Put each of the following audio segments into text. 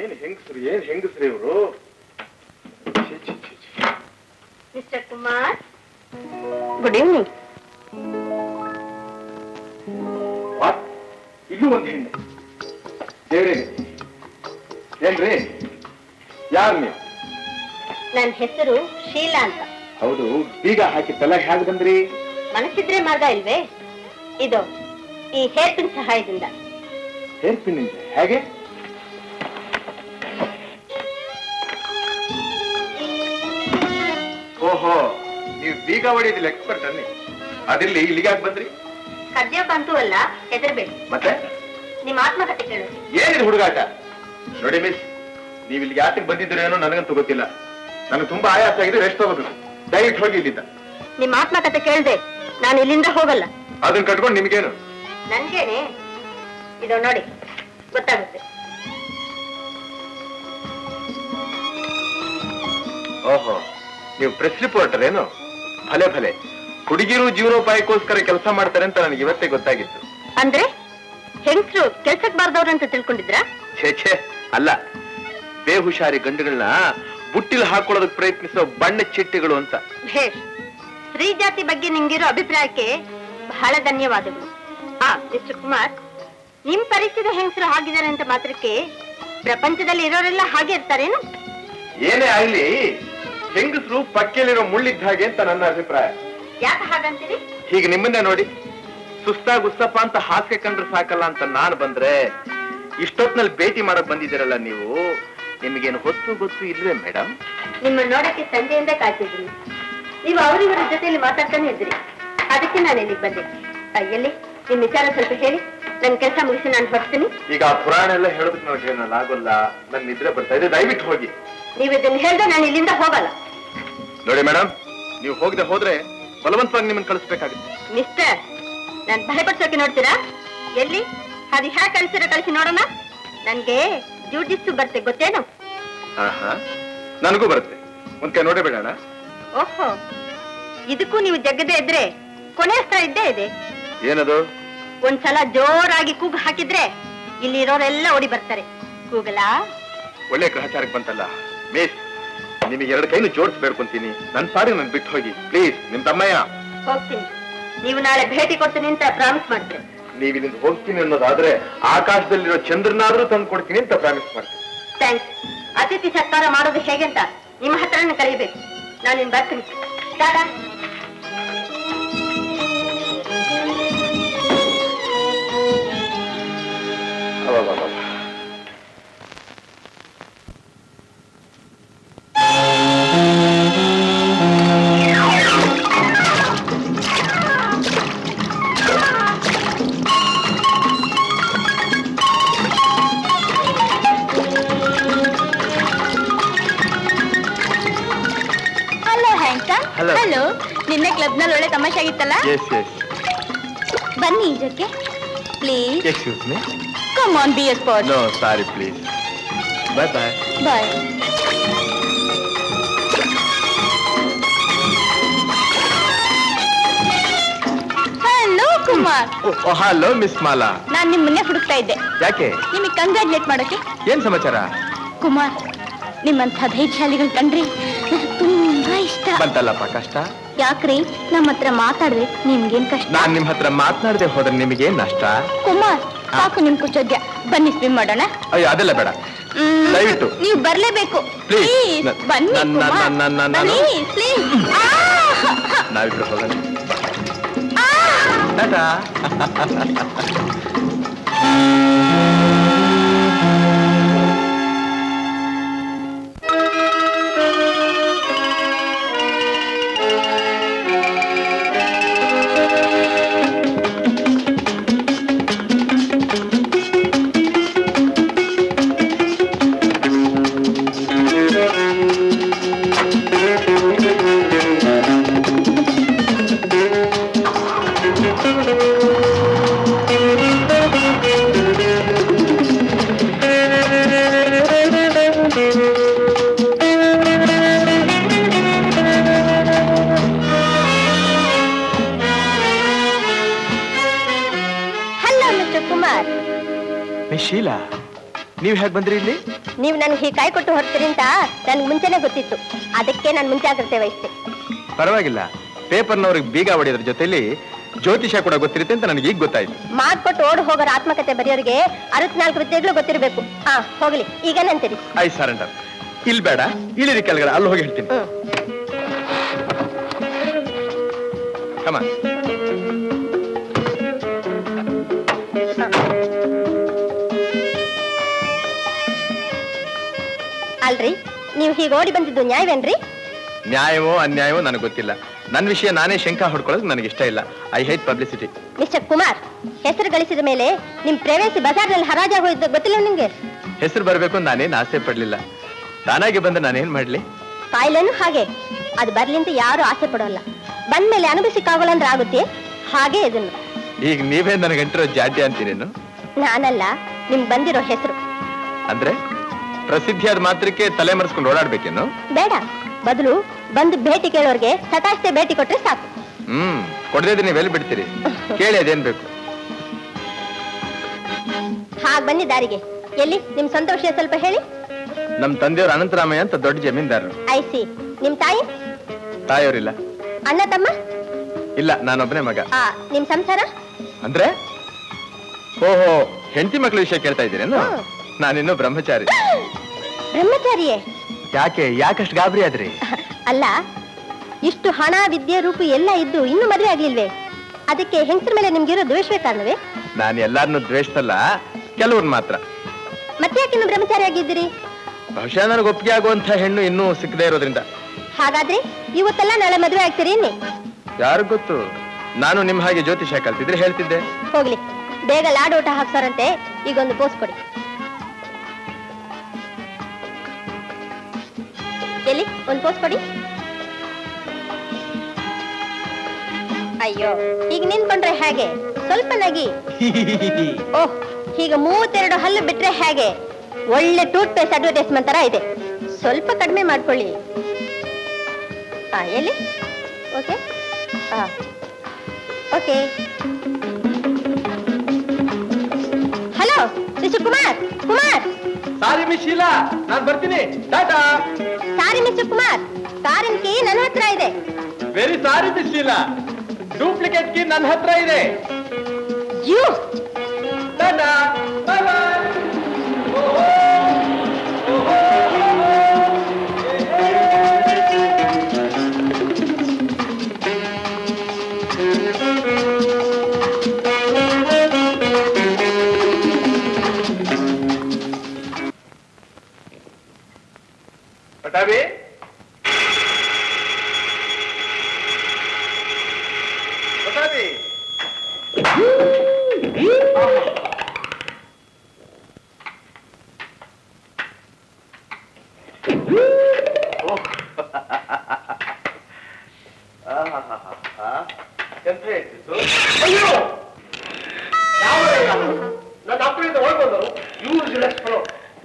ಏನ್ ಹೆಂಗಸ್ರಿ ಇವರು. Mister Kumar, good evening. ಇದು ಒಂದು ಹೆಣ್ಣೆ. ದೇವ್ರೇ, ಏನ್ರಿ? ಯಾರು ನೀವು? ನನ್ನ ಹೆಸರು ಶೀಲಾ ಅಂತ. ಹೌದು, ಬೀಗ ಹಾಕಿ ತಲೆ ಹೇಗೆ ಬಂದ್ರಿ? ಮನಸ್ಸಿದ್ರೆ ಮಾರ್ಗ ಇಲ್ವೇ? ಇದು ಈ ಹೇರ್ ಪಿನ್ ಸಹಾಯದಿಂದ. ಹೇರ್ ಪಿನ್ ಹೇಗೆ? ಓಹೋ, ನೀವು ಬೀಗ ಹೊಡೆಯೋದಿಲ್ಲ ಎಕ್ಸ್ಪರ್ಟ್ ಅನ್ನಿ. ಅದಿರ್ಲಿ, ಇಲ್ಲಿಗೆ ಯಾಕೆ ಬಂದ್ರಿ? ಕದ್ಯೋಕಂತೂ ಅಲ್ಲ, ಹೆದರ್ಬೇಡಿ. ಮತ್ತೆ ನಿಮ್ಮ ಆತ್ಮಕಥೆ ಕೇಳು. ಏನಿದೆ ಹುಡುಗಾಟ? ನೋಡಿ ಮಿಸ್, ನೀವು ಇಲ್ಲಿಗೆ ಯಾಕೆ ಬಂದಿದ್ದೀರೇನೋ ನನಗಂತೂ ಗೊತ್ತಿಲ್ಲ. ನನಗೆ ತುಂಬಾ ಆಯಾಸ ಆಗಿದೆ, ರೆಸ್ಟ್ ತಗೋಬೇಕು. ದಯವಿಟ್ಟು ಹೋಗಿ ಇಲ್ಲಿಂದ. ನಿಮ್ಮ ಆತ್ಮಕಥೆ ಕೇಳ್ದೆ ನಾನು ಇಲ್ಲಿಂದ ಹೋಗಲ್ಲ. ಅದನ್ನ ಕಟ್ಕೊಂಡು ನಿಮ್ಗೇನು? ನನ್ಗೇನೆ. ಇದು ನೋಡಿ, ಗೊತ್ತಾಗುತ್ತೆ. ಓಹೋ, ನೀವು ಪ್ರೆಸ್ ರಿಪೋರ್ಟರ್ ಏನು? ಭಲೆ ಭಲೆ. ಹುಡುಗಿರು ಜೀವನೋಪಾಯಕ್ಕೋಸ್ಕರ ಕೆಲಸ ಮಾಡ್ತಾರೆ ಅಂತ ನನಗೆ ಇವತ್ತೇ ಗೊತ್ತಾಗಿತ್ತು. ಅಂದ್ರೆ ಹೆಂಗಸರು ಕೆಲ್ಸಕ್ ಬಾರ್ದವ್ರು ಅಂತ ತಿಳ್ಕೊಂಡಿದ್ರಾ? ಛೇ ಅಲ್ಲ, ಬೇಹುಷಾರಿ ಗಂಡುಗಳನ್ನ ಬುಟ್ಟಿಲ್ ಹಾಕೊಳ್ಳೋದಕ್ಕೆ ಪ್ರಯತ್ನಿಸೋ ಬಣ್ಣ ಚಿಟ್ಟೆಗಳು ಅಂತ. ಭೇಷ್. ಸ್ತ್ರೀ ಜಾತಿ ಬಗ್ಗೆ ನಿಮ್ಗಿರೋ ಅಭಿಪ್ರಾಯಕ್ಕೆ ಬಹಳ ಧನ್ಯವಾದಗಳು. ಮಿಸ್ಟರ್ ಕುಮಾರ್, ನಿಮ್ ಪರಿಚಯದ ಹೆಂಗಸರು ಹಾಗಿದ್ದಾರೆ ಅಂತ ಮಾತ್ರಕ್ಕೆ ಪ್ರಪಂಚದಲ್ಲಿ ಇರೋರೆಲ್ಲ ಹಾಗೆ ಇರ್ತಾರೇನು? ಏನೇ ಆಗ್ಲಿ, ಹೆಂಗಸರು ಪಕ್ಕೆಯಲ್ಲಿರೋ ಮುಳ್ಳಿದ್ದ ಹಾಗೆ ಅಂತ ನನ್ನ ಅಭಿಪ್ರಾಯ. ಯಾಕೆ ಹಾಗಂತೀರಿ? ಹೀಗೆ ನಿಮ್ಮನ್ನೇ ನೋಡಿ, ಸುಸ್ತಾಗ್ ಉಸ್ತಪ್ಪ ಅಂತ ಹಾಸ್ಯ ಕಂಡ್ರೆ ಸಾಕಲ್ಲ ಅಂತ ನಾನು ಬಂದ್ರೆ, ಇಷ್ಟೊತ್ನಲ್ಲಿ ಭೇಟಿ ಮಾಡಕ್ ಬಂದಿದ್ದೀರಲ್ಲ ನೀವು, ನಿಮಗೇನು ಹೊತ್ತು ಗೊತ್ತು ಇಲ್ವೇ ಮೇಡಮ್? ನಿಮ್ಮ ನೋಡಕ್ಕೆ ಸಂಜೆಯಿಂದ ಕಾಯ್ತಿದ್ರಿ. ನೀವು ಅವರಿವರ ಜೊತೆಯಲ್ಲಿ ಮಾತಾಡ್ತಾನೆ ಇದ್ರಿ, ಅದಕ್ಕೆ ನಾನು ಇಲ್ಲಿಗೆ ಬಂದೆ. ಎಲ್ಲಿ ನಿಮ್ ವಿಚಾರ ಸ್ವಲ್ಪ ಹೇಳಿ, ನನ್ ಕೆಲಸ ಮುಗಿಸಿ ನಾನು ಹೊರಡ್ತೀನಿ. ಈಗ ಆ ಪುರಾಣ ಎಲ್ಲ ಹೇಳೋದಕ್ಕೆ ನನಗೆ ನಾನು ಆಗೋಲ್ಲ, ನನ್ ನಿದ್ರೆ ಬರ್ತಾ ಇದೆ, ದಯವಿಟ್ಟು ಹೋಗಿ. ನೀವು ಇದನ್ನ ಹೇಳ್ದೆ ನಾನು ಇಲ್ಲಿಂದ ಹೋಗಲ್ಲ. ನೋಡಿ ಮೇಡಮ್, ನೀವು ಹೋಗದೆ ಹೋದ್ರೆ ಬಲವಂತವಾಗಿ ನಿಮ್ಮನ್ನು ಕಳಿಸ್ಬೇಕಾಗುತ್ತೆ. ಮಿಸ್ಟರ್, ನಾನ್ ಭಯಪಡ್ಸೋಕೆ ನೋಡ್ತೀರಾ? ಎಲ್ಲಿ ಅದು ಹ್ಯಾಕ್ ಕಳಿಸಿರೋ ಕಳಿಸಿ ನೋಡೋಣ. ನನ್ಗೆ ಜೂಜಿಸ್ತು ಬರ್ತೆ, ಗೊತ್ತೇನು? ನನಗೂ ಬರುತ್ತೆ, ಒಂದ್ ಕೈ ನೋಡೇ ಬಿಡೋಣ. ಓಹೋ, ಇದಕ್ಕೂ ನೀವು ಜಗ್ಗದೆ ಇದ್ರೆ ಕೊನೆ ಅಸ್ತ್ರ ಇದ್ದೇ ಇದೆ. ಏನದು? ಒಂದ್ಸಲ ಜೋರಾಗಿ ಕೂಗು ಹಾಕಿದ್ರೆ ಇಲ್ಲಿರೋರೆಲ್ಲ ಓಡಿ ಬರ್ತಾರೆ. ಕೂಗಲ? ಒಳ್ಳೆ ಗ್ರಹಚಾರಕ್ಕೆ ಬಂತಲ್ಲ ಮಿಸ್, ನಿಮಗೆ 2 ಕೈನು ಜೋಡಿಸಿ ಬೇಡ್ಕೊಂತೀನಿ, ನನ್ ಪಾಡಿಗೆ ನನ್ ಬಿಟ್ಟು ಹೋಗಿ ಪ್ಲೀಸ್. ನಿಮ್ ತಮ್ಮಯ್ಯ. ಹೋಗ್ತೀನಿ. ನೀವು ನಾಳೆ ಭೇಟಿ ಕೊಡ್ತೀನಿ ಅಂತ ಪ್ರಾಮಿಸ್ ಮಾಡ್ತೀನಿ. ನೀವು ಇಲ್ಲಿಂದ ಹೋಗ್ತೀನಿ ಅನ್ನೋದಾದ್ರೆ ಆಕಾಶದಲ್ಲಿರೋ ಚಂದ್ರನಾದ್ರೂ ತಂದು ಕೊಡ್ತೀನಿ ಅಂತ ಪ್ರಾಮಿಸ್ ಮಾಡ್ತೀನಿ. ಥ್ಯಾಂಕ್ಸ್. ಅತಿಥಿ ಸತ್ಕಾರ ಮಾಡೋದು ಹೇಗೆ ಅಂತ ನಿಮ್ಮ ಹತ್ರನೇ ಕಲಿಬೇಕು. ನಾನು ಇನ್ನು ಬರ್ತೀನಿ. ಟಾಟಾ. ಹಲೋ, ನಿನ್ನೆ ಕ್ಲಬ್ ನಲ್ಲಿ ಒಳ್ಳೆ ತಮಾಷೆ ಆಗಿತ್ತಲ್ಲ? ಬನ್ನಿ ಈಜಕ್ಕೆ please. Excuse me. Come on, be a sport. No sorry please. Bye bye. Bye. Hello Kumar. Hello miss Mala. ನಾನ್ ನಿಮ್ ಮುನ್ನೆ ಹುಡುಕ್ತಾ ಇದ್ದೆ. ಯಾಕೆ? ನಿಮಗೆ ಕಂಗ್ರಾಚುಲೇಟ್ ಮಾಡೋಕೆ. ಏನ್ ಸಮಾಚಾರ? ಕುಮಾರ್, ನಿಮ್ಮಂಥ ಧೈರ್ಯಶಾಲಿಗಳು ಕಂಡ್ರಿ ತುಂಬಾ ಇಷ್ಟ. ಬಂತಲ್ಲಪ್ಪ ಕಷ್ಟ. ಯಾಕ್ರಿ ನಮ್ಮ ಹತ್ರ ಮಾತಾಡ್ರೆ ನಿಮ್ಗೇನ್ ಕಷ್ಟ? ನಾನ್ ನಿಮ್ ಹತ್ರ ಮಾತನಾಡದೆ ಹೋದ್ರೆ ನಿಮಗೇನ್ ನಷ್ಟ? ಕುಮಾರ್, ಸಾಕು ನಿಮ್ ಕುಚೋದ್ಯ. ಬನ್ನಿ ಸ್ವಿಮ್ ಮಾಡೋಣ. ಅಯ್ಯೋ ಅದೆಲ್ಲ ಬೇಡ, ದಯವಿಟ್ಟು ನೀವು ಬರ್ಲೇಬೇಕು. ಪ್ಲೀಸ್ ಬನ್ನಿ. ನಾವಿಬ್ರು ಹೋಗೋಣ. ಟಾಟಾ. ಶೀಲಾ, ನೀವ್ ಹೇಗೆ ಬಂದ್ರಿ ಇಲ್ಲಿ? ನೀವು ನನ್ಗೆ ಹೀಗೆ ಕೈ ಕೊಟ್ಟು ಹೊರ್ತೀರಿ ಅಂತ ನನ್ಗೆ ಮುಂಚೆನೆ ಗೊತ್ತಿತ್ತು. ಅದಕ್ಕೆ ನಾನು ಮುಂಜಾಗ್ರತೆ ವಹಿಸ್ತೆ. ಪರವಾಗಿಲ್ಲ, ಪೇಪರ್ನವ್ರಿಗೆ ಬೀಗ ಹೊಡೆಯೋದ್ರ ಜೊತೆಲಿ ಜ್ಯೋತಿಷ ಕೂಡ ಗೊತ್ತಿರುತ್ತೆ ಅಂತ ನನಗೆ ಈಗ ಗೊತ್ತಾಯ್ತು. ಮಾತ್ ಕೊಟ್ಟು ಓಡ್ ಹೋಗೋರ ಆತ್ಮಕತೆ ಬರೆಯೋರಿಗೆ 64 ವಿದ್ಯೆಗಳು ಗೊತ್ತಿರಬೇಕು. ಹೋಗ್ಲಿ, ಈಗ ನಂತೀರಿ. I surrender. ಇಲ್ಲಿ ಬೇಡ, ಇಳಿರಿ ಕೆಳಗಡೆ, ಅಲ್ಲಿ ಹೋಗಿ ಹೇಳ್ತೀನಿ. ಕಮ ಅಲ್ರಿ, ನೀವು ಹೀಗೆ ಓಡಿ ಬಂದಿದ್ದು ನ್ಯಾಯವೇನ್ರಿ? ನ್ಯಾಯವೋ ಅನ್ಯಾಯವೋ ನನಗೆ ಗೊತ್ತಿಲ್ಲ. ನನ್ನ ವಿಷಯ ನಾನೇ ಶಂಕ ಹೊಡ್ಕೊಳ್ಳೋದು ನನಗೆ ಇಷ್ಟ ಇಲ್ಲ. I hate publicity. Mister Kumar, ಹೆಸರು ಗಳಿಸಿದ ಮೇಲೆ ನಿಮ್ ಪ್ರೇವೇಸಿ ಬಜಾರ್ನಲ್ಲಿ ಹರಾಜಾಗಿ ಹೋಯ್ತು ಗೊತ್ತಿಲ್ಲ ನಿಮ್ಗೆ? ಹೆಸರು ಬರಬೇಕು ಅಂತ ನಾನೇನು ಆಸೆ ಪಡ್ಲಿಲ್ಲ. ತಾನಾಗೆ ಬಂದ ನಾನೇನ್ ಮಾಡ್ಲಿ? ಕಾಯಿಲೆನೂ ಹಾಗೆ, ಅದು ಬರ್ಲಿ ಅಂತ ಯಾರು ಆಸೆ ಪಡೋಲ್ಲ. ಬಂದ್ಮೇಲೆ ಅನುಭವಿಸಿಕ್ಕಾಗಲ್ಲ ಅಂದ್ರೆ ಆಗುತ್ತೆ. ಹಾಗೆ ಇದನ್ನು ಈಗ ನೀವೇ ನನಗಂಟಿರೋ ಜಾಡ್ಯ ಅಂತೀರೇನು? ನಾನಲ್ಲ, ನಿಮ್ಗೆ ಬಂದಿರೋ ಹೆಸರು. ಅಂದ್ರೆ ಪ್ರಸಿದ್ಧಿಯಾದ ಮಾತ್ರಕ್ಕೆ ತಲೆ ಮರೆಸ್ಕೊಂಡು ಓಡಾಡ್ಬೇಕೇನು? ಬೇಡ, ಬದಲು ಬಂದು ಭೇಟಿ ಕೇಳೋರ್ಗೆ ಸತಾಷ್ಟೇ ಭೇಟಿ ಕೊಟ್ರೆ ಸಾಕು. ಕೊಡದೇ ನೀವೆಲ್ಲಿ ಬಿಡ್ತೀರಿ? ಕೇಳಿ ಅದೇನ್ ಬೇಕು. ಹಾಗೆ ಬನ್ನಿ ದಾರಿಗೆ. ಎಲ್ಲಿ ನಿಮ್ ಸ್ವಂತ ವಿಷಯ ಸ್ವಲ್ಪ ಹೇಳಿ. ನಮ್ ತಂದೆಯವರು ಅನಂತರಾಮಯ್ಯ ಅಂತ ದೊಡ್ಡ ಜಮೀನ್ದಾರರು. ಐಸಿ. ನಿಮ್ ತಾಯಿ? ತಾಯಿಯವರಿಲ್ಲ. ಅಣ್ಣ ತಮ್ಮ? ಇಲ್ಲ, ನಾನೊಬ್ಬನೇ ಮಗ. ನಿಮ್ ಸಂಸಾರ? ಅಂದ್ರೆ ಓಹೋ, ಹೆಂಡತಿ ಮಕ್ಳ ವಿಷಯ ಕೇಳ್ತಾ ಇದ್ದೀರೇನು? ನಾನಿನ್ನು ಬ್ರಹ್ಮಚಾರಿ. ಬ್ರಹ್ಮಚಾರಿಯೇ? ಯಾಕಷ್ಟು ಗಾಬರಿ ಆದ್ರಿ? ಅಲ್ಲ, ಇಷ್ಟು ಹಣ ವಿದ್ಯೆ ರೂಪು ಎಲ್ಲ ಇದ್ದು ಇನ್ನೂ ಮದುವೆ ಆಗ್ಲಿಲ್ವೇ? ಅದಕ್ಕೆ ಹೆಂಗಸರ ಮೇಲೆ ನಿಮ್ಗಿರೋ ದ್ವೇಷವೇ ಕಾರಣವೇ? ನಾನು ಎಲ್ಲಾರನ್ನು ದ್ವೇಷದಲ್ಲ, ಕೆಲವ್ರು ಮಾತ್ರ. ಮತ್ತೆ ಯಾಕೆ ಇನ್ನು ಬ್ರಹ್ಮಚಾರಿ ಆಗಿದ್ದೀರಿ? ಬಹುಶಃ ನನಗೆ ಒಪ್ಪಿಗೆ ಆಗುವಂತ ಹೆಣ್ಣು ಇನ್ನೂ ಸಿಕ್ಕದೇ ಇರೋದ್ರಿಂದ. ಹಾಗಾದ್ರೆ ಇವತ್ತೆಲ್ಲ ನಾಳೆ ಮದುವೆ ಆಗ್ತೀರಿ ಇನ್ನೇ? ಯಾರು ಗೊತ್ತು, ನಾನು ನಿಮ್ ಹಾಗೆ ಜ್ಯೋತಿಷ ಕಲ್ತಿದ್ರೆ ಹೇಳ್ತಿದ್ದೆ. ಹೋಗ್ಲಿ, ಬೇಗ ಲಾಡೋಟ ಹಾಕ್ಸಾರಂತೆ. ಈಗೊಂದು ಪೋಸ್ ಕೊಡಿ. ಎಲ್ಲಿ ಒಂದು ಪೋಸ್ ಕೊಡಿ. ಅಯ್ಯೋ, ಈಗ ನಿಂತ್ಕೊಂಡ್ರೆ ಹೇಗೆ? ಸ್ವಲ್ಪ ನಗಿ. ಓಹ್, ಈಗ 32 ಹಲ್ಲು ಬಿಟ್ರೆ ಹೇಗೆ? ಒಳ್ಳೆ ಟೂತ್ ಪೇಸ್ಟ್ ಅಡ್ವರ್ಟೈಸ್ಮೆಂಟ್ ತರ ಇದೆ. ಸ್ವಲ್ಪ ಕಡಿಮೆ ಮಾಡ್ಕೊಳ್ಳಿ. ಎಲ್ಲಿ? Okay, okay. Hello mister Kumar. Sorry miss Sheela, ನಾನು ಬರ್ತೀನಿ. ಟಾಟಾ. ಸಾರಿ ಮಿಸ್ಟರ್ ಕುಮಾರ್, ಕಾರಿನ ಕೀ ನನ್ನ ಹತ್ರ ಇದೆ. Very sorry miss Sheela, duplicate key ನನ್ನ ಹತ್ರ ಇದೆ. You tata, bye bye. Pattabhi, Pattabhi. ಎಂತ ಹೇಳ್ತಿತ್ತು? ಅಯ್ಯೋ, ನನ್ನ ಅಪ್ಪನಿಂದ ಹೊರಬಂದರು ಇವರು.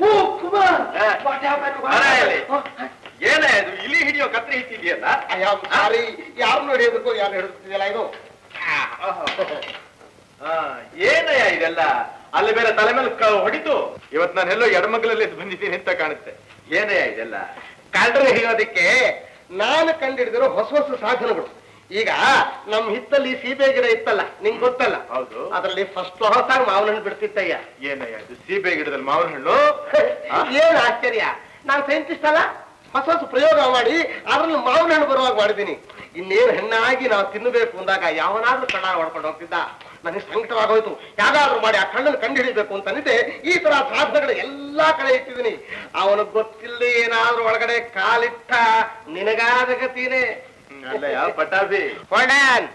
ಓ ಕುಮಾರ್, ಏನೇ ಇದು ಇಲಿ ಹಿಡಿಯೋ ಕತ್ರಿ ಇಟ್ಟಿದೆಯಲ್ಲ? ಸಾರಿ, ಯಾರನ್ನು ಹಿಡಿಯೋದಕ್ಕೂ ಯಾರು ಹಿಡಿದಿದೆಯಲ್ಲ ಇದು? ಏನಯ್ಯ ಇದೆಲ್ಲ? ಅಲ್ಲಿ ಬೇರೆ ತಲೆ ಮೇಲೆ ಹೊಡಿತು. ಇವತ್ತು ನಾನು ಎಲ್ಲೋ ಎಡಮಗ್ಲಲ್ಲಿ ಬಂದಿದ್ದೀನಿ ಅಂತ ಕಾಣುತ್ತೆ. ಏನಯ್ಯ ಇದೆಲ್ಲ? ಕಳ್ಳರು ಹಿಡಿಯೋದಕ್ಕೆ ನಾನು ಕಂಡಿಡಿದಿರೋ ಹೊಸ ಸಾಧನಗಳು. ಈಗ ನಮ್ ಹಿತ್ತಲ್ಲಿ ಸೀಬೆ ಗಿಡ ಇತ್ತಲ್ಲ, ನಿಂಗೆ ಗೊತ್ತಲ್ಲ? ಹೌದು. ಅದರಲ್ಲಿ ಫಸ್ಟ್ ಕ್ಲಾಸ್ ಆಗಿ ಮಾವಿನ ಹಣ್ಣು ಬಿಡ್ತಿತ್ತಯ್ಯ. ಏನಯ್ಯ ಇದು ಸೀಬೆ ಗಿಡದಲ್ಲಿ ಮಾವಿನ ಹಣ್ಣು? ಏನ್ ಆಶ್ಚರ್ಯ, ನಾನು ಸೈಂಟಿಸ್ಟ್ ಅಲ್ಲ, ಹೊಸ ಪ್ರಯೋಗ ಮಾಡಿ ಅದ್ರಲ್ಲಿ ಮಾವಿನ ಹಣ್ಣು ಬರುವಾಗ ಮಾಡಿದ್ದೀನಿ. ಇನ್ನೇನು ಹೆಣ್ಣಾಗಿ ನಾವು ತಿನ್ನಬೇಕು ಅಂದಾಗ ಯಾವನಾದ್ರೂ ಕಣ್ಣ ಹೊಡ್ಕೊಂಡು ಹೋಗ್ತಿದ್ದ. ನನಗೆ ಸಂಕಟವಾಗೋಯ್ತು. ಯಾವ್ದಾದ್ರು ಮಾಡಿ ಆ ಕಣ್ಣನ್ನು ಕಂಡು ಹಿಡಿಬೇಕು ಅಂತ ಅಂದಿದ್ದೆ. ಈ ತರ ಸಾಧನಗಳು ಎಲ್ಲಾ ಕಡೆ ಇಟ್ಟಿದ್ದೀನಿ. ಅವನು ಗೊತ್ತಿಲ್ಲದೆ ಏನಾದ್ರೂ ಒಳಗಡೆ ಕಾಲಿಟ್ಟ ನಿನಗಾದ ಗತಿನೇ. ಪಟ್ಟಾಭಿ ಹೊಡನ್,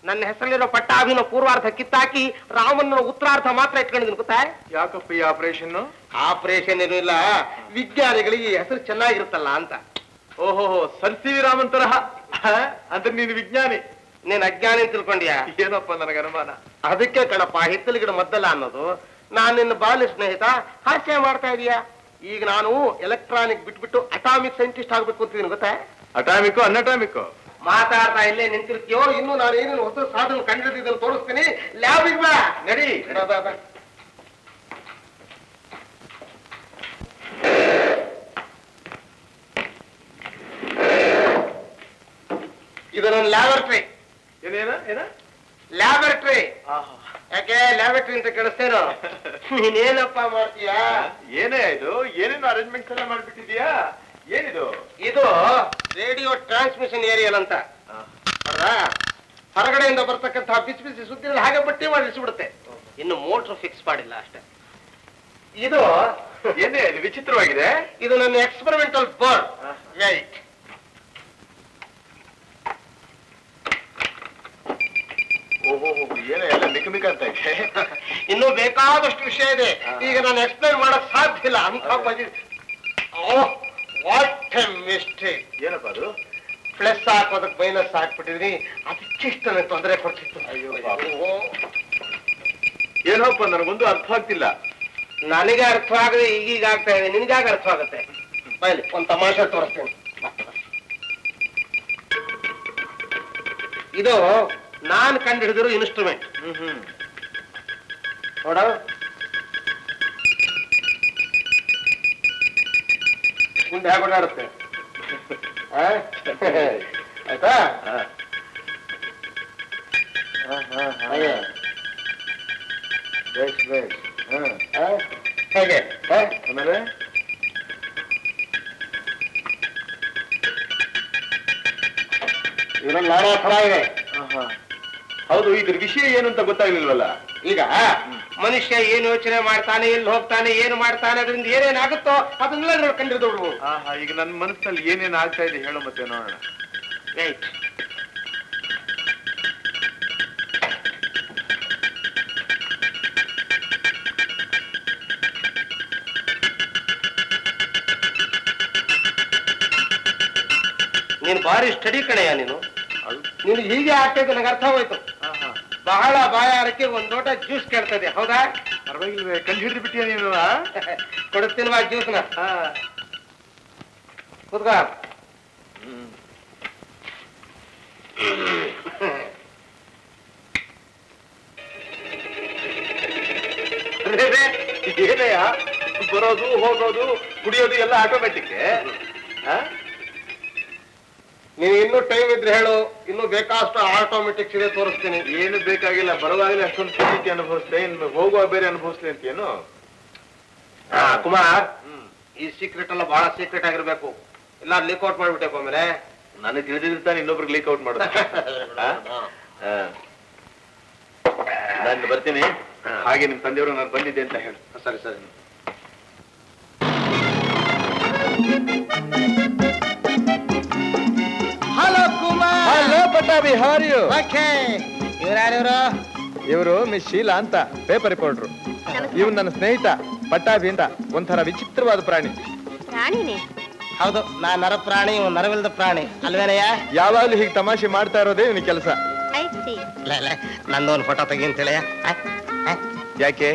ನನ್ನ ಹೆಸರಲ್ಲಿರೋ ಪಟ್ಟಾಭಿನ ಪೂರ್ವಾರ್ಧ ಕಿತ್ತಾಕಿ ರಾಮನ ಉತ್ತರಾರ್ಧ ಮಾತ್ರ ಇಟ್ಕೊಂಡಿದ್ದೀನಿ. ಗೊತ್ತಾ? ಯಾಕಪ್ಪ ಈ ಆಪರೇಷನ್? ಆಪರೇಷನ್ ಏನೂ ಇಲ್ಲ, ವಿಜ್ಞಾನಿಗಳಿಗೆ ಈ ಹೆಸರು ಚೆನ್ನಾಗಿರುತ್ತಲ್ಲ ಅಂತ. ಓಹೋ, ಸಂತೀವಿ ರಾಮನ್ ತರಹ ಅಂದ್ರೆ ನೀನು ವಿಜ್ಞಾನಿ. ನೀನ್ ಅಜ್ಞಾನಿ ತಿಳ್ಕೊಂಡ್ಯಾ? ಏನಪ್ಪ ನನಗೆ ಅನುಮಾನ. ಅದಕ್ಕೆ ಕಣಪ್ಪ ಹಿತ್ತಲ ಗಿಡ ಮದ್ದಲ್ಲ ಅನ್ನೋದು. ನಾನು ನಿನ್ನ ಬಾಲ್ಯ ಸ್ನೇಹಿತ, ಹಾಸ್ಯ ಮಾಡ್ತಾ ಇದೀಯಾ. ಈಗ ನಾನು ಎಲೆಕ್ಟ್ರಾನಿಕ್ ಬಿಟ್ಬಿಟ್ಟು ಅಟಾಮಿಕ್ ಸೈಂಟಿಸ್ಟ್ ಆಗ್ಬೇಕು ಅಂತಿದ್ದೀನಿ. ಗೊತ್ತಾ? ಅಟಾಮಿಕ್ ಅನ್ಅಟಾಮಿಕ್ ಮಾತಾಡ್ತಾ ಇಲ್ಲೇ ನಿಂತಿರ್ತೀಯೋ? ಇನ್ನು ನಾನು ಏನೇನು ಹೊಸ ಸಾಧನ ಕಂಡಿದ್ದನ್ನು ತೋರಿಸ್ತೀನಿ. ಲ್ಯಾಬಿಗೆ ಬಾ, ನಡಿ. ಇದು ನನ್ನ ಲ್ಯಾಬೊರೇಟರಿ. ಏನೇನ ಏನ ಲ್ಯಾಬೊರೇಟರಿ. ಆಹಾ. ಯಾಕೆ ಲ್ಯಾಬೊರೇಟರಿ ಅಂತ ಕೇಳಿಸ್ತೇನೋ? ನೀನೇನಪ್ಪ ಮಾಡ್ತೀಯಾ? ಏನೇ ಇದು, ಏನೇನು ಅರೇಂಜ್ಮೆಂಟ್ಸ್ ಎಲ್ಲ ಮಾಡ್ಬಿಟ್ಟಿದ್ಯಾ? ಏನಿದು? ಇದು ರೇಡಿಯೋ ಟ್ರಾನ್ಸ್ಮಿಷನ್ ಏರಿಯಲ್ ಅಂತ. ಹೌದಾ? ಹೊರಗಡೆಯಿಂದ ಬರ್ತಕ್ಕಂತಹ ಬಿಸಿ ಬಿಸಿ ಸುದ್ದಿಗಳು ಹಾಗೆ ಬಟ್ಟಿ ಮಾಡಿಸ್ಬಿಡುತ್ತೆ. ಇನ್ನು ಮೋಟ್ರ್ ಫಿಕ್ಸ್ ಮಾಡಿಲ್ಲ ಅಷ್ಟೇ. ಇದು ಏನೇ ಇದು ವಿಚಿತ್ರವಾಗಿದೆ? ಇದು ನನ್ನ ಎಕ್ಸ್ಪೆರಿಮೆಂಟಲ್ ಬೋರ್ಡ್. ರೈಟ್. ಓಹೋ, ಏನೇ ಎಲ್ಲ ಮಿಕ ಅಂತ ಇದೆ. ಇನ್ನೂ ಬೇಕಾದಷ್ಟು ವಿಷಯ ಇದೆ. ಈಗ ನಾನು ಎಕ್ಸ್ಪ್ಲೈನ್ ಮಾಡಕ್ ಸಾಧ್ಯ ಇಲ್ಲ ಅಂತ ಬಜಿ. What A mistake. ಏನಪ್ಪ ಅದು? ಪ್ಲಸ್ ಹಾಕೋದಕ್ಕೆ ಮೈನಸ್ ಹಾಕ್ಬಿಟ್ಟಿದ್ರಿ. ಅದಕ್ಕಿಷ್ಟು ನನಗೆ ತೊಂದರೆ ಕೊಡ್ತಿತ್ತು. ಅಯ್ಯೋ ಏನಪ್ಪ, ನನಗೊಂದು ಅರ್ಥ ಆಗ್ತಿಲ್ಲ. ನನಗೆ ಅರ್ಥ ಆಗದೆ ಈಗೀಗ ಆಗ್ತಾ ಇದೆ, ನಿನ್ಗಾಗ ಅರ್ಥ ಆಗುತ್ತೆ. ಬಯಲಿ ಒಂದು ತಮಾಷೆ ತೋರಿಸ್ತೇನೆ. ಇದು ನಾನು ಕಂಡು ಹಿಡಿದಿರೋ ಇನ್ಸ್ಟ್ರೂಮೆಂಟ್. ನೋಡ, ಗುಂಡೆ ಹಾಕೊಂಡಾಡುತ್ತೆ. ಆಯ್ತಾ? Base base. ಹೇಗೆ? ಆಮೇಲೆ ಇದೊಂದು ನಾನಾ ಥರ ಇದೆ. ಹೌದು, ಇದ್ರ ವಿಷಯ ಏನು ಅಂತ ಗೊತ್ತಾಗ್ಲಿಲ್ವಲ್ಲ. ಈಗ ಮನುಷ್ಯ ಏನು ಯೋಚನೆ ಮಾಡ್ತಾನೆ, ಎಲ್ಲಿ ಹೋಗ್ತಾನೆ, ಏನು ಮಾಡ್ತಾನೆ, ಅದರಿಂದ ಏನೇನಾಗುತ್ತೋ ಅದನ್ನೆಲ್ಲ ನೋಡ್ಕೊಂಡಿರೋದು. ಈಗ ನನ್ನ ಮನಸ್ಸಿನಲ್ಲಿ ಏನೇನು ಆಗ್ತಾ ಇದೆ ಹೇಳೋ, ಮತ್ತೆ ನೋಡೋಣ. ರೈಟ್. ನೀನು ಭಾರಿ ಸ್ಟಡಿ ಕಣೆಯ ನೀನು. ನೀನು ಹೀಗೆ ಆಗ್ತಾ ಇದ್ದು ನನಗೆ ಅರ್ಥ ಹೋಯ್ತು. ಬಹಳ ಬಾಯಾರಕ್ಕೆ ಒಂದ್ ಲೋಟ ಜ್ಯೂಸ್ ಕೇಳ್ತದೆ. ಹೌದಾ? ಪರವಾಗಿಲ್ವೇ, ಕಂಡು ಹಿಡಿದು ಬಿಟ್ಟಿಯ ನೀನು? ಕೊಡುತ್ತೀನವಾ ಜ್ಯೂಸ್ನ? ಕೂತ್ಕೋ. ಏನಯ್ಯ, ಬರೋದು ಹೋಗೋದು ಕುಡಿಯೋದು ಎಲ್ಲ ಆಟೋಮೆಟಿಕ್. ನೀನು ಇನ್ನೂ ಟೈಮ್ ಇದ್ರೆ ಹೇಳು, ಇನ್ನೂ ಬೇಕಾಷ್ಟು ಆಟೋಮೆಟಿಕ್ಸ್ ಇದೆ, ತೋರಿಸ್ತೀನಿ. ಏನು ಬೇಕಾಗಿಲ್ಲ, ಬರುವಾಗಲೇ ಅಷ್ಟೊಂದು ಪ್ರೀತಿ ಅನುಭವಿಸ್ದೆ, ಇನ್ನು ಹೋಗುವ ಬೇರೆ ಅನುಭವಿಸ್ಲಿ ಅಂತೇನು? ಕುಮಾರ್, ಈ ಸೀಕ್ರೆಟ್ ಎಲ್ಲ ಬಹಳ ಸೀಕ್ರೆಟ್ ಆಗಿರ್ಬೇಕು, ಇಲ್ಲ ಲೀಕ್ ಔಟ್ ಮಾಡ್ಬಿಟ್ಟೆ ಆಮೇಲೆ. ನನಗೆ ತಿಳಿದಿರ್ತಾನೆ ಇನ್ನೊಬ್ರಿಗೆ ಲೀಕ್ ಔಟ್ ಮಾಡೋದು. ನಾನು ಬರ್ತೀನಿ. ಹಾಗೆ ನಿಮ್ ತಂದೆಯವರು ನಾನು ಬಂದಿದ್ದೆ ಅಂತ ಹೇಳಿ. ಸರಿ ಸರಿ. Hello Kumar. Hello Pattabhi, how are you? Okay. ಇವ್ರು ಇವರು ಮಿಸ್ ಶೀಲಾ ಅಂತ, ಪೇಪರ್ ರಿಪೋರ್ಟ್ರು. ಇವ್ನು ನನ್ನ ಸ್ನೇಹಿತ ಪಟ್ಟಾಭಿ ಅಂತ, ಒಂಥರ ವಿಚಿತ್ರವಾದ ಪ್ರಾಣಿ. ಪ್ರಾಣಿನೇ? ಹೌದು, ನಾ ನರ ಪ್ರಾಣಿ, ನರವಿಲ್ಲದ ಪ್ರಾಣಿ ಅಲ್ವೇನಯ್ಯ? ಯಾವಾಗ್ಲೂ ಹೀಗೆ ತಮಾಷೆ ಮಾಡ್ತಾ ಇರೋದೇ ಇವನ ಕೆಲಸ. I C. ನಂದೊಂದು ಫೋಟೋ ತೆಗಿ ಅಂತೇಳಿ. ಯಾಕೆ?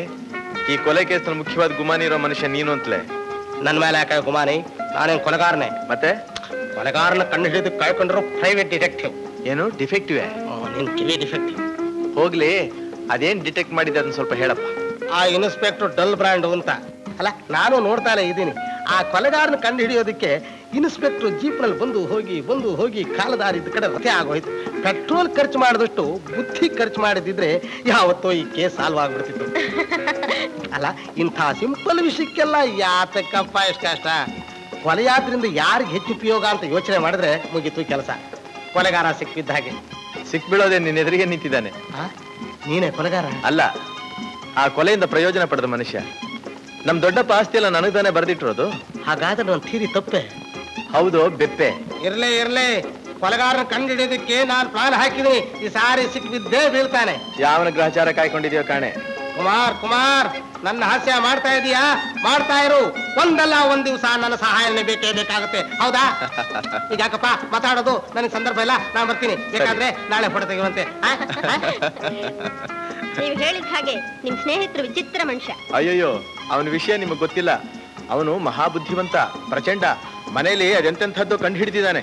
ಈ ಕೊಲೆ ಕೇಸ್ನಲ್ಲಿ ಮುಖ್ಯವಾದ ಗುಮಾನಿ ಇರೋ ಮನುಷ್ಯ ನೀನು ಅಂತಲೇ? ನನ್ನ ಮೇಲೆ ಯಾಕೆ ಗುಮಾನಿ? ನಾನೇನು ಕೊಲೆಗಾರನೇ? ಮತ್ತೆ ಕೊಲೆಗಾರನ ಕಂಡು ಹಿಡಿದು ಕಳ್ಕೊಂಡಿರೋ ಪ್ರೈವೇಟ್ ಡಿಟೆಕ್ಟಿವ್. ಏನು ಡಿಫೆಕ್ಟಿವ್? ನಿನ್ ಕಿವಿ ಡಿಫೆಕ್ಟಿವ್. ಹೋಗ್ಲಿ, ಅದೇನ್ ಡಿಟೆಕ್ಟ್ ಮಾಡಿದೆ ಅದನ್ನ ಸ್ವಲ್ಪ ಹೇಳಪ್ಪ. ಆ ಇನ್ಸ್ಪೆಕ್ಟರ್ ಡಲ್ ಬ್ರ್ಯಾಂಡ್ ಅಂತ ಅಲ್ಲ, ನಾನು ನೋಡ್ತಾನೆ ಇದ್ದೀನಿ. ಆ ಕೊಲೆಗಾರನ ಕಂಡು ಹಿಡಿಯೋದಕ್ಕೆ ಇನ್ಸ್ಪೆಕ್ಟರ್ ಜೀಪ್ನಲ್ಲಿ ಬಂದು ಹೋಗಿ ಕಾಲದಾರಿದ ಕಡೆ ರಥೆ ಆಗೋಯ್ತು. ಪೆಟ್ರೋಲ್ ಖರ್ಚು ಮಾಡಿದಷ್ಟು ಬುದ್ಧಿ ಖರ್ಚು ಮಾಡಿದಿದ್ರೆ ಯಾವತ್ತೋ ಈ ಕೇಸ್ ಸಾಲ್ವ್ ಆಗ್ಬಿಡ್ತಿತ್ತು. ಅಲ್ಲ, ಇಂಥ ಸಿಂಪಲ್ ವಿಷಯಕ್ಕೆಲ್ಲ ಯಾತಕ್ಕಪ್ಪ ಎಷ್ಟು ಕಷ್ಟ? ಕೊಲೆಯಾದ್ರಿಂದ ಯಾರಿಗೆ ಹೆಚ್ಚು ಉಪಯೋಗ ಅಂತ ಯೋಚನೆ ಮಾಡಿದ್ರೆ ಮುಗೀತು ಕೆಲಸ. ಕೊಲೆಗಾರ ಸಿಕ್ಕಿದ್ದ ಹಾಗೆ. ಸಿಕ್ಬೀಳೋದೇ ನಿನ್ನ ಎದುರಿಗೆ ನಿಂತಿದ್ದಾನೆ. ನೀನೇ ಕೊಲೆಗಾರ? ಅಲ್ಲ, ಆ ಕೊಲೆಯಿಂದ ಪ್ರಯೋಜನ ಪಡೆದ ಮನುಷ್ಯ. ನಮ್ ದೊಡ್ಡಪ್ಪ ಆಸ್ತಿ ಎಲ್ಲ ನನಗ್ದಾನೆ ಬರೆದಿಟ್ಟಿರೋದು. ಹಾಗಾದ್ರೆ ನನ್ನ ಥೀರಿ ತಪ್ಪೆ? ಹೌದು, ಬೆಪ್ಪೆ. ಇರ್ಲಿ, ಕೊಲೆಗಾರನ ಕಂಡು ಹಿಡಿಯೋದಕ್ಕೆ ನಾನು ಪ್ಲಾನ್ ಹಾಕಿದ್ದೀನಿ. ಈ ಸಾರಿ ಸಿಕ್ಕಿದ್ದೇ ಬೀಳ್ತಾನೆ. ಯಾವನ ಗ್ರಹಚಾರ ಕಾಯ್ಕೊಂಡಿದ್ಯೋ ಕಾಣೆ. ಕುಮಾರ್, ನನ್ನ ಹಾಸ್ಯ ಮಾಡ್ತಾ ಇದೀಯಾ? ಮಾಡ್ತಾ ಇರು. ಒಂದಲ್ಲ ಒಂದ್ ದಿವಸ ನನ್ನ ಸಹಾಯನೇ ಬೇಕೇ ಬೇಕಾಗುತ್ತೆ. ಹೌದಾ? ಈಗ ಯಾಕಪ್ಪ ಮಾತಾಡೋದು? ನನಗೆ ಸಂದರ್ಭ ಇಲ್ಲ, ನಾನು ಬರ್ತೀನಿ. ಬೇಕಾದ್ರೆ ನಾಳೆ ಫೋಟೋ ತೆಗೆಯುವಂತೆ. ನೀವು ಹೇಳಿದ ಹಾಗೆ ನಿಮ್ ಸ್ನೇಹಿತರು ವಿಚಿತ್ರ ಮನುಷ್ಯ. ಅಯ್ಯಯ್ಯೋ, ಅವನ ವಿಷಯ ನಿಮಗೆ ಗೊತ್ತಿಲ್ಲ. ಅವನು ಮಹಾಬುದ್ಧಿವಂತ, ಪ್ರಚಂಡ. ಮನೇಲಿ ಅದೆಂತೆಂಥದ್ದು ಕಂಡು ಹಿಡಿದಿದ್ದಾನೆ.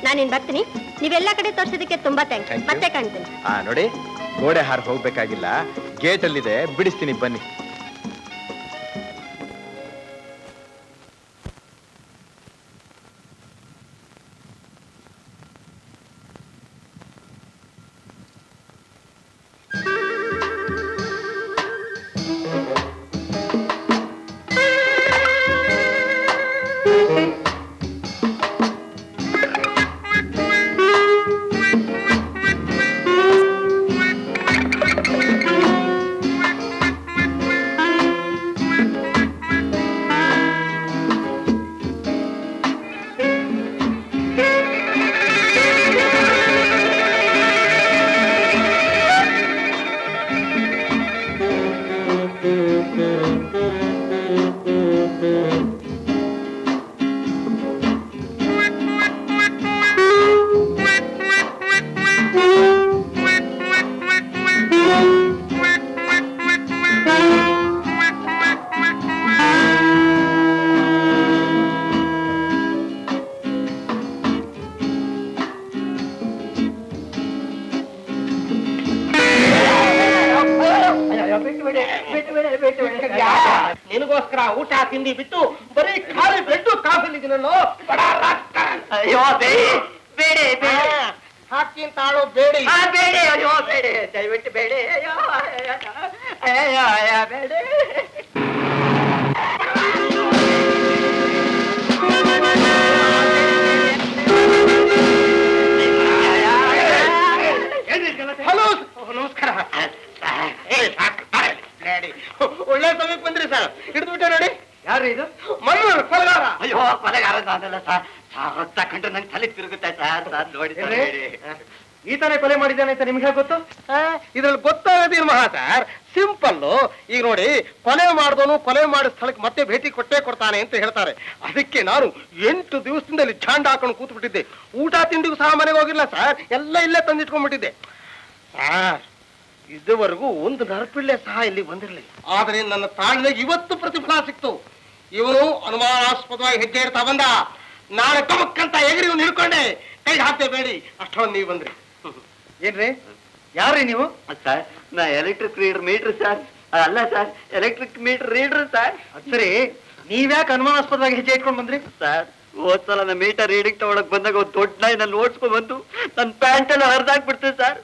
ನಾನಿನ್ ಬರ್ತೀನಿ. ನೀವೆಲ್ಲ ಕಡೆ ತೋರ್ಸೋದಕ್ಕೆ ತುಂಬಾ ಥ್ಯಾಂಕ್ಸ್. Thank you. ಮತ್ತೆ ಕಾಣ್ತೀನಿ. ನೋಡಿ, ಗೋಡೆ ಹಾರ್ ಹೋಗ್ಬೇಕಾಗಿಲ್ಲ, ಗೇಟ್ ಅಲ್ಲಿದೆ, ಬಿಡಿಸ್ತೀನಿ, ಬನ್ನಿ. ನನಗೋಸ್ಕರ ಊಟ ತಿಂಡಿ ಬಿಟ್ಟು ಬರೀ ಖಾಲಿ ಬೆಡ್ಡು ಕಾಫಿಲಿದ್ದೀನಲ್ಲೋ ಬಡ ರಾಸ್ಕಲ್. ಅಯ್ಯೋ ಬೇಡಿ ಬೇಡಿ ಬೇಡಿ ಹಾಕಿ ತಾಳು ಬೇಡಿ. ಬೇಡಿ ಅಯ್ಯೋ ಬೇಡಿ ದಯವಿಟ್ಟು ಬೇಡಿ ಅಯ್ಯೋ ಅಯ್ಯೋ ಅಯ್ಯೋ ಬೇಡಿ. ಹಲೋ ನಮಸ್ಕಾರ. ಒಳ್ಳೆ ಸಮಯಕ್ಕೆ ಬಂದ್ರಿ ಸರ್. ಹಿಡಿದ್ಬಿಟ್ಟೆ ನೋಡಿ. ಯಾರು ಇದು? ಮಣ್ಣು ಕೊಲೆಗಾರ. ಅಯ್ಯೋ ಕೊಲೆಗಾರ ನಾನಲ್ಲ ಸರ್. ರಕ್ತ ಕಂಡು ನಂಗೆ ತಲೆ ತಿರುಗುತ್ತೆ ಸರ್. ನೋಡಿ ಈತನೇ ಕೊಲೆ ಮಾಡಿದ್ದಾನೆ ಅಂತ ನಿಮ್ಗೆ ಗೊತ್ತು? ಇದ್ರಲ್ಲಿ ಗೊತ್ತಾಗೋದೇನು ಮಹಾ ಸರ್, ಸಿಂಪಲ್. ಈಗ ನೋಡಿ, ಕೊಲೆ ಮಾಡಿದವನು ಕೊಲೆ ಮಾಡಿದ ಸ್ಥಳಕ್ಕೆ ಮತ್ತೆ ಭೇಟಿ ಕೊಟ್ಟೇ ಕೊಡ್ತಾನೆ ಅಂತ ಹೇಳ್ತಾರೆ. ಅದಕ್ಕೆ ನಾನು 8 ದಿವಸದಿಂದ ಇಲ್ಲಿ ಝಾಂಡ ಹಾಕೊಂಡು ಕೂತ್ ಬಿಟ್ಟಿದ್ದೆ. ಊಟ ತಿಂಡಿಗೂ ಸಹ ಮನೆಗೆ ಹೋಗಿಲ್ಲ ಸರ್, ಎಲ್ಲ ಇಲ್ಲೇ ತಂದಿಟ್ಕೊಂಡ್ಬಿಟ್ಟಿದ್ದೆ ಸರ್. ಇದುವರೆಗೂ ಒಂದು ನರಪಿಳ್ಳೆ ಸಹ ಇಲ್ಲಿ ಬಂದಿರಲಿಲ್ಲ. ಆದ್ರೆ ನನ್ನ ತಾಳ್ಮೆಗೆ ಇವತ್ತು ಪ್ರತಿಫಲ ಸಿಕ್ತು. ಇವನು ಅನುಮಾನಾಸ್ಪದವಾಗಿ ಹೆಜ್ಜೆ ಇಡ್ತಾ ಬಂದ. ನಾಳೆ ಕಮಕ್ಕಂತ ಎಗರಿ ಇವ್ನು ಹಿಡ್ಕೊಂಡೆ. ಕೈ ಹಾಕ್ತೇ ಬೇಡಿ. ಅಷ್ಟೊಂದು ನೀವು ಬಂದ್ರಿ. ಏನ್ರಿ, ಯಾರ್ರಿ ನೀವು? ಸರ್ ನಾ ಎಲೆಕ್ಟ್ರಿಕ್ ಮೀಟರ್ ಸರ್. ಅಲ್ಲ sir, electric meter reader sir. ಸರಿ, ನೀವ್ಯಾಕೆ ಅನುಮಾನಾಸ್ಪದವಾಗಿ ಹೆಜ್ಜೆ ಇಟ್ಕೊಂಡು ಬಂದ್ರಿ? ಸರ್ ಹೋದ್ಸಲ ನನ್ನ ಮೀಟರ್ ರೀಡಿಂಗ್ ತಗೊಳಕ್ ಬಂದಾಗ ಒಂದು ದೊಡ್ಡ ನಾಯಿ ನನ್ನ ಓಡಿಸ್ಕೊಂಡ್ ಬಂದು ನನ್ನ ಪ್ಯಾಂಟ್ ಎಲ್ಲ ಹರಿದಾಕ್ಬಿಡ್ತೇವೆ ಸರ್.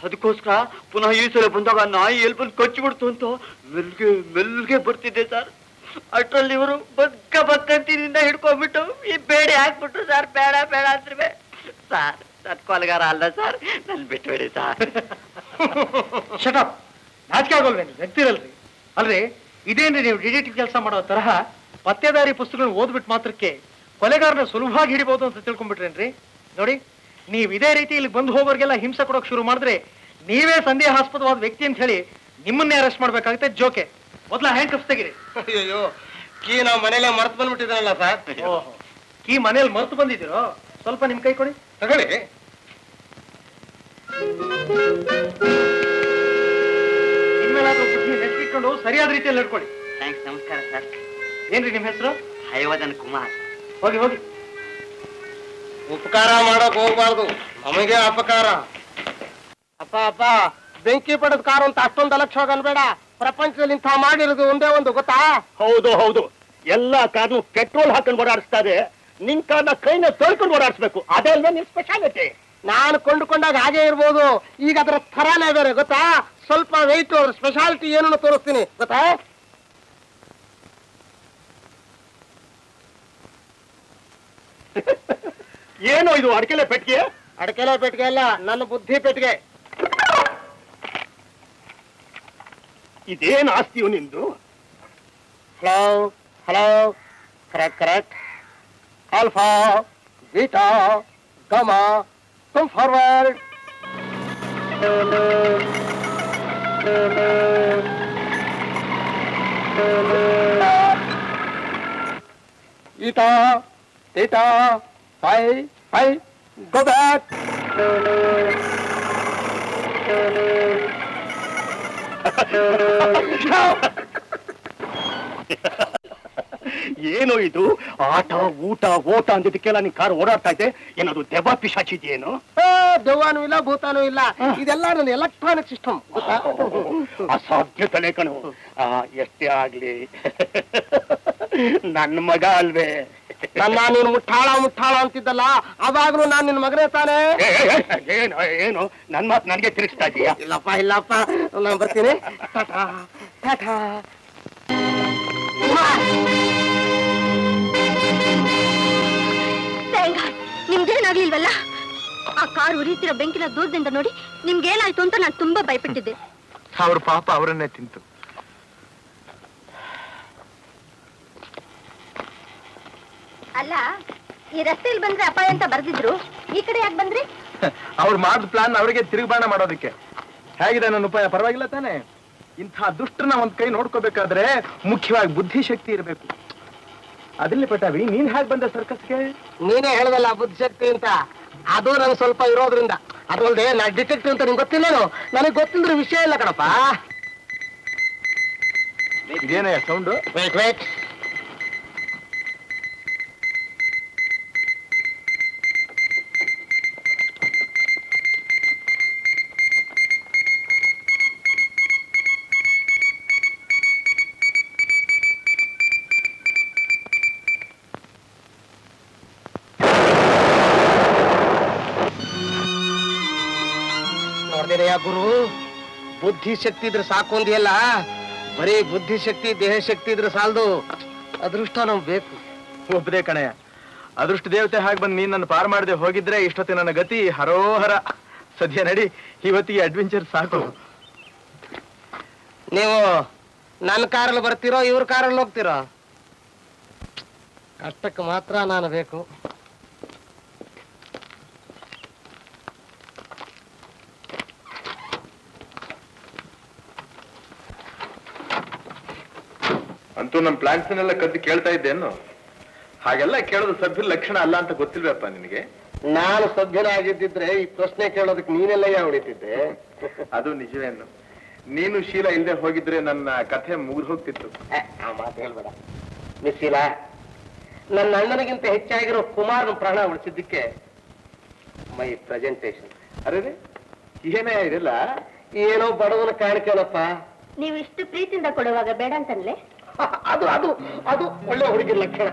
ಅದಕ್ಕೋಸ್ಕರ ಪುನಃ ಈ ಸಲ ಬಂದಾಗ ನಾಯಿ ಎಲ್ಲಿ ಬಂದು ಕಚ್ಚಿಬಿಡ್ತು ಅಂತ ಮೆಲ್ಗೆ ಮೆಲ್ಗೆ ಬರ್ತಿದ್ದೆ ಸರ್. ಅಷ್ಟ್ರಲ್ಲಿ ಇವರು ಬಕ್ಕಂತಿನಿಂದ ಹಿಡ್ಕೊಂಡ್ಬಿಟ್ಟು ಈ ಬೇಡಿ ಹಾಕ್ಬಿಟ್ರು ಸರ್. ಬೇಡ ಬೇಡ ಅಂದ್ರೆ ಸರ್, ನನ್ನ ಕೊಲೆಗಾರ ಅಲ್ಲ ಸರ್, ನನ್ ಬಿಟ್ಬೇಡಿ ಸರ್. ಶಟಪ್, ನಾಚಿಕೆ ಆಗೋಲ್ವೇನು? ವ್ಯಕ್ತಿರಲ್ರಿ. ಅಲ್ರಿ, ಇದೇನ್ರಿ ನೀವು ಡಿಟೆಕ್ಟಿವ್ ಕೆಲಸ ಮಾಡೋ ತರಹ ಪತ್ತೆದಾರಿ ಪುಸ್ತಕಗಳನ್ನ ಓದ್ಬಿಟ್ಟು ಮಾತ್ರಕ್ಕೆ ಕೊಲೆಗಾರನ ಸುಲಭವಾಗಿ ಹಿಡಿಬಹುದು ಅಂತ ತಿಳ್ಕೊಂಡ್ಬಿಟ್ರೇನ್ರಿ? ನೋಡಿ, ನೀವು ಇದೇ ರೀತಿ ಇಲ್ಲಿ ಬಂದು ಹೋಗೋರ್ಗೆಲ್ಲ ಹಿಂಸೆ ಕೊಡೋಕೆ ಶುರು ಮಾಡಿದ್ರೆ ನೀವೇ ಸಂದೇಹಾಸ್ಪದವಾದ ವ್ಯಕ್ತಿ ಅಂತ ಹೇಳಿ ನಿಮ್ಮನ್ನೇ ಅರೆಸ್ಟ್ ಮಾಡ್ಬೇಕಾಗುತ್ತೆ. ಜೋಕೆ, ಮೊದಲ ಹ್ಯಾಂಡ್ ಕಪ್ಸ್ ತೆಗಿರಿ. ಅಯ್ಯೋ, ಕೀ ನಾವು ಮನೇಲೆ ಮರ್ತು ಬಂದ್ಬಿಟ್ಟಿದ್ರಲ್ಲ ಸರ್. ಓಹೋ, ಕೀ ಮನೇಲಿ ಮರ್ತು ಬಂದಿದ್ದೀರೋ? ಸ್ವಲ್ಪ ನಿಮ್ ಕೈ ಕೊಡಿ. ತಗೊಳ್ಳಿ. ಇನ್ಮೇಲಾದ್ರೂ ಬುದ್ಧಿ ನೆಚ್ಚಿಟ್ಕೊಂಡು ಸರಿಯಾದ ರೀತಿಯಲ್ಲಿ ನಡ್ಕೊಳ್ಳಿ. ಥ್ಯಾಂಕ್ಸ್, ನಮಸ್ಕಾರ ಸರ್. ಏನ್ರಿ ನಿಮ್ ಹೆಸರು? ಹಯವದನ್ ಕುಮಾರ್. ಹೋಗಿ ಹೋಗಿ. ಉಪಕಾರ ಮಾಡೋಕ್ ಹೋಗ್ಬಾರ್ದು, ನಮಗೆ ಅಪಕಾರ. ಅಪ್ಪ ಅಪ್ಪ, ಬೆಂಕಿ ಪಡೆದ ಕಾರು ಅಂತ ಅಷ್ಟೊಂದು ಅಲಕ್ಷ್ಯವಾಗಿ ಅನ್ಬೇಡ. ಪ್ರಪಂಚದಲ್ಲಿ ಇಂಥ ಮಾಡಿರೋದು ಒಂದೇ ಒಂದು, ಗೊತ್ತಾ? ಹೌದು ಹೌದು, ಎಲ್ಲಾ ಕಾರ್ನು ಪೆಟ್ರೋಲ್ ಹಾಕೊಂಡು ಓಡಾಡಿಸ್ತಾರೆ. ನಿನ್ ಕಾರ್ನ ಕೈನ ತೊಳ್ಕೊಂಡು ಓಡಾಡಿಸ್ಬೇಕು. ಅದೇ ಅಲ್ವೇ ನಿನ್ ಸ್ಪೆಷಾಲಿಟಿ. ನಾನು ಕೊಂಡುಕೊಂಡಾಗ ಹಾಗೆ ಇರ್ಬೋದು, ಈಗ ಅದರ ಥರಾನೇ ಬೇರೆ, ಗೊತ್ತಾ? ಸ್ವಲ್ಪ ವೆಯ್ಟ್, ಅದ್ರ ಸ್ಪೆಷಾಲಿಟಿ ಏನನ್ನು ತೋರಿಸ್ತೀನಿ, ಗೊತ್ತಾ? ಏನು ಇದು, ಅಡಕೆಲೆ ಪೆಟ್ಟಿಗೆ? ಅಡಕೆಲೆ ಪೆಟ್ಟಿಗೆ ಅಲ್ಲ, ನನ್ನ ಬುದ್ಧಿ ಪೆಟ್ಟಿಗೆ. ಇದೇನ್ ಆಸ್ತಿಯು ನಿಂದು? Hello hello, correct correct. Alpha beta gamma, come forward. Eta theta phi phi, go back. ಏನು ಇದು ಆಟ ಊಟ ಓಟ ಅಂದಿದ್ದಕ್ಕೆಲ್ಲ ನಿನ್ ಕಾರ್ ಓಡಾಡ್ತಾ ಇದೆ. ಏನಾದ್ರು ದೆವ್ವ ಪಿಶಾಚಿ ಇದೆಯೇನು? ದೆವ್ವಾನು ಇಲ್ಲ, ಭೂತಾನು ಇಲ್ಲ. ಇದೆಲ್ಲ ನನ್ನ ಎಲೆಕ್ಟ್ರಾನಿಕ್ ಸಿಸ್ಟಮ್, ಗೊತ್ತಾ? ಅಸಾಧ್ಯ ತಲೆ ಕಣು. ಎಷ್ಟೇ ಆಗ್ಲಿ ನನ್ನ ಮಗ ಅಲ್ವೇ? ನನ್ನ ನೀನು ಮುಟ್ಟಾಳ ಮುಟ್ಟಾಳ ಅಂತಿದ್ದಲ್ಲ, ಅವಾಗ್ಲೂ ನಾನ್ ನಿನ್ ಮಗನೇ ತಾನೇ. ಏನು ಏನು ನನ್ ಮಾತು ನನಗೆ ತಿರುಗಿಸ್ತಾ ಇದೀಯಾ? ಇಲ್ಲಪ್ಪ ಇಲ್ಲಪ್ಪ, ನಾನು ಬರ್ತೀನಿ. ಟಾಟಾ ಟಾಟಾ. ನಿಮ್ಗೇನಾಗ್ಲಿಲ್ವಲ್ಲ? ಆ ಕಾರ್ ಉರಿತಿರೋ ಬೆಂಕಿನ ದೂರದಿಂದ ನೋಡಿ ನಿಮ್ಗೇನಾಯ್ತು ಅಂತ ನಾನು ತುಂಬಾ ಭಯಪಟ್ಟಿದ್ದೆ. ಅವ್ರ ಪಾಪ ಅವರನ್ನೇ ತಿಂತು. ಅಲ್ಲ, ಈ ರಸ್ತೆಯಲ್ಲಿ ಬಂದ್ರೆ ಅಪಾಯ ಅಂತ ಬರ್ದಿದ್ರು, ಈ ಕಡೆ ಯಾಕೆ ಬಂದ್ರಿ? ಅವ್ರು ಮಾಡಿದ ಪ್ಲಾನ್ ಅವರಿಗೆ ತಿರುಗುಬಾಣ ಮಾಡೋದಕ್ಕೆ. ಹೇಗಿದೆ ನನ್ನ ಉಪಾಯ? ಪರವಾಗಿಲ್ಲ ತಾನೆ? ಇಂಥ ದುಷ್ಟರನ್ನ ಒಂದ್ ಕೈ ನೋಡ್ಕೋಬೇಕಾದ್ರೆ ಮುಖ್ಯವಾಗಿ ಬುದ್ಧಿಶಕ್ತಿ ಇರಬೇಕು. ಅದಿಲ್ಲಿ ಪಟಾವಿ, ನೀನ್ ಹೇಗೆ ಬಂದ ಸರ್ಕಸ್ಗೆ? ನೀನೇ ಹೇಳ್ದಲ್ಲ ಬುದ್ಧಿಶಕ್ತಿ ಅಂತ, ಅದು ನನ್ಗೆ ಸ್ವಲ್ಪ ಇರೋದ್ರಿಂದ. ಅದಲ್ದೆ ನಾ ಡಿಟೆಕ್ಟಿವ್ ಅಂತ ನಿಂಗೆ ಗೊತ್ತಿಲ್ಲೇನು? ನನಗೆ ಗೊತ್ತಿದ್ರೆ ವಿಷಯ ಇಲ್ಲ ಕಣಪ್ಪ. ಇದೇನೇ ಸೌಂಡು? Wait wait. ಏನಯ್ಯ ಗುರು, ಬುದ್ಧಿ ಶಕ್ತಿ ಇದ್ರೆ ಸಾಕು ಅಂದಿಯಲ್ಲ. ಬರೀ ಬುದ್ಧಿ ಶಕ್ತಿ ದೇಹ ಶಕ್ತಿ ಇದ್ರೆ ಸಾಲದು, ಅದೃಷ್ಟ ನಮ್ಗೆ ಬೇಕು. ಒಬ್ಬದೇ ಕಣಯ್ಯ, ಅದೃಷ್ಟ ದೇವತೆ ಹಾಗೆ ಬಂದು ನೀನ್ ನನ್ನ ಪಾರ್ ಮಾಡದೆ ಹೋಗಿದ್ರೆ ಇಷ್ಟೊತ್ತಿ ನನ್ನ ಗತಿ ಹರೋಹರ. ಸದ್ಯ ನಡಿ, ಇವತ್ತಿಗೆ ಅಡ್ವೆಂಚರ್ ಸಾಕು. ನೀವು ನನ್ನ ಕಾರಲ್ಲಿ ಬರ್ತೀರೋ ಇವ್ರ ಕಾರಲ್ಲಿ ಹೋಗ್ತೀರೋ? ಕಷ್ಟಕ್ಕೆ ಮಾತ್ರ ನಾನು ಬೇಕು. ಅಂತೂ ನಮ್ಮ ಪ್ಲಾನ್ಸ್ನೆಲ್ಲ ಕದ್ದು ಕೇಳ್ತಾ ಇದ್ದೇನು? ಹಾಗೆಲ್ಲ ಕೇಳೋದು ಸಭ್ಯ ಲಕ್ಷಣ ಅಲ್ಲ ಅಂತ ಗೊತ್ತಿಲ್ವಪ್ಪ ನಿನಗೆ? ನಾನು ಸಭ್ಯನಾಗಿದ್ದಿದ್ರೆ ಈ ಪ್ರಶ್ನೆ ಕೇಳೋದಕ್ಕೆ ನೀನೆಲ್ಲಯ್ಯ ಹೊಡಿತಿದ್ದೆ. ಅದು ನಿಜವೇನು? ನೀನು ಶೀಲ ಇಲ್ಲದೆ ಹೋಗಿದ್ರೆ ನನ್ನ ಕಥೆ ಮುಗಿದು ಹೋಗ್ತಿತ್ತು. ಆ ಮಾತು ಹೇಳ್ಬೇಡ ಮಿಸ್ಸಿಲ. ನನ್ನ ಅಣ್ಣನಿಗಿಂತ ಹೆಚ್ಚಾಗಿರೋ ಕುಮಾರನ ಪ್ರಾಣ ಉಳಿಸಿದ್ದಕ್ಕೆ ಮೈ ಪ್ರೆಸೆಂಟೇಶನ್. ಅರೆ ಏನೇ ಇದೆಲ್ಲ? ಏನೋ ಬಡವನ ಕಾಣಿಕೆನಪ್ಪ. ನೀವು ಇಷ್ಟು ಪ್ರೀತಿಯಿಂದ ಕೊಡುವಾಗ ಬೇಡ ಅಂತನ್ಲೆ? ಅದು ಅದು ಅದು ಒಳ್ಳೆ ಹುಡುಗಿನ ಲಕ್ಷಣ.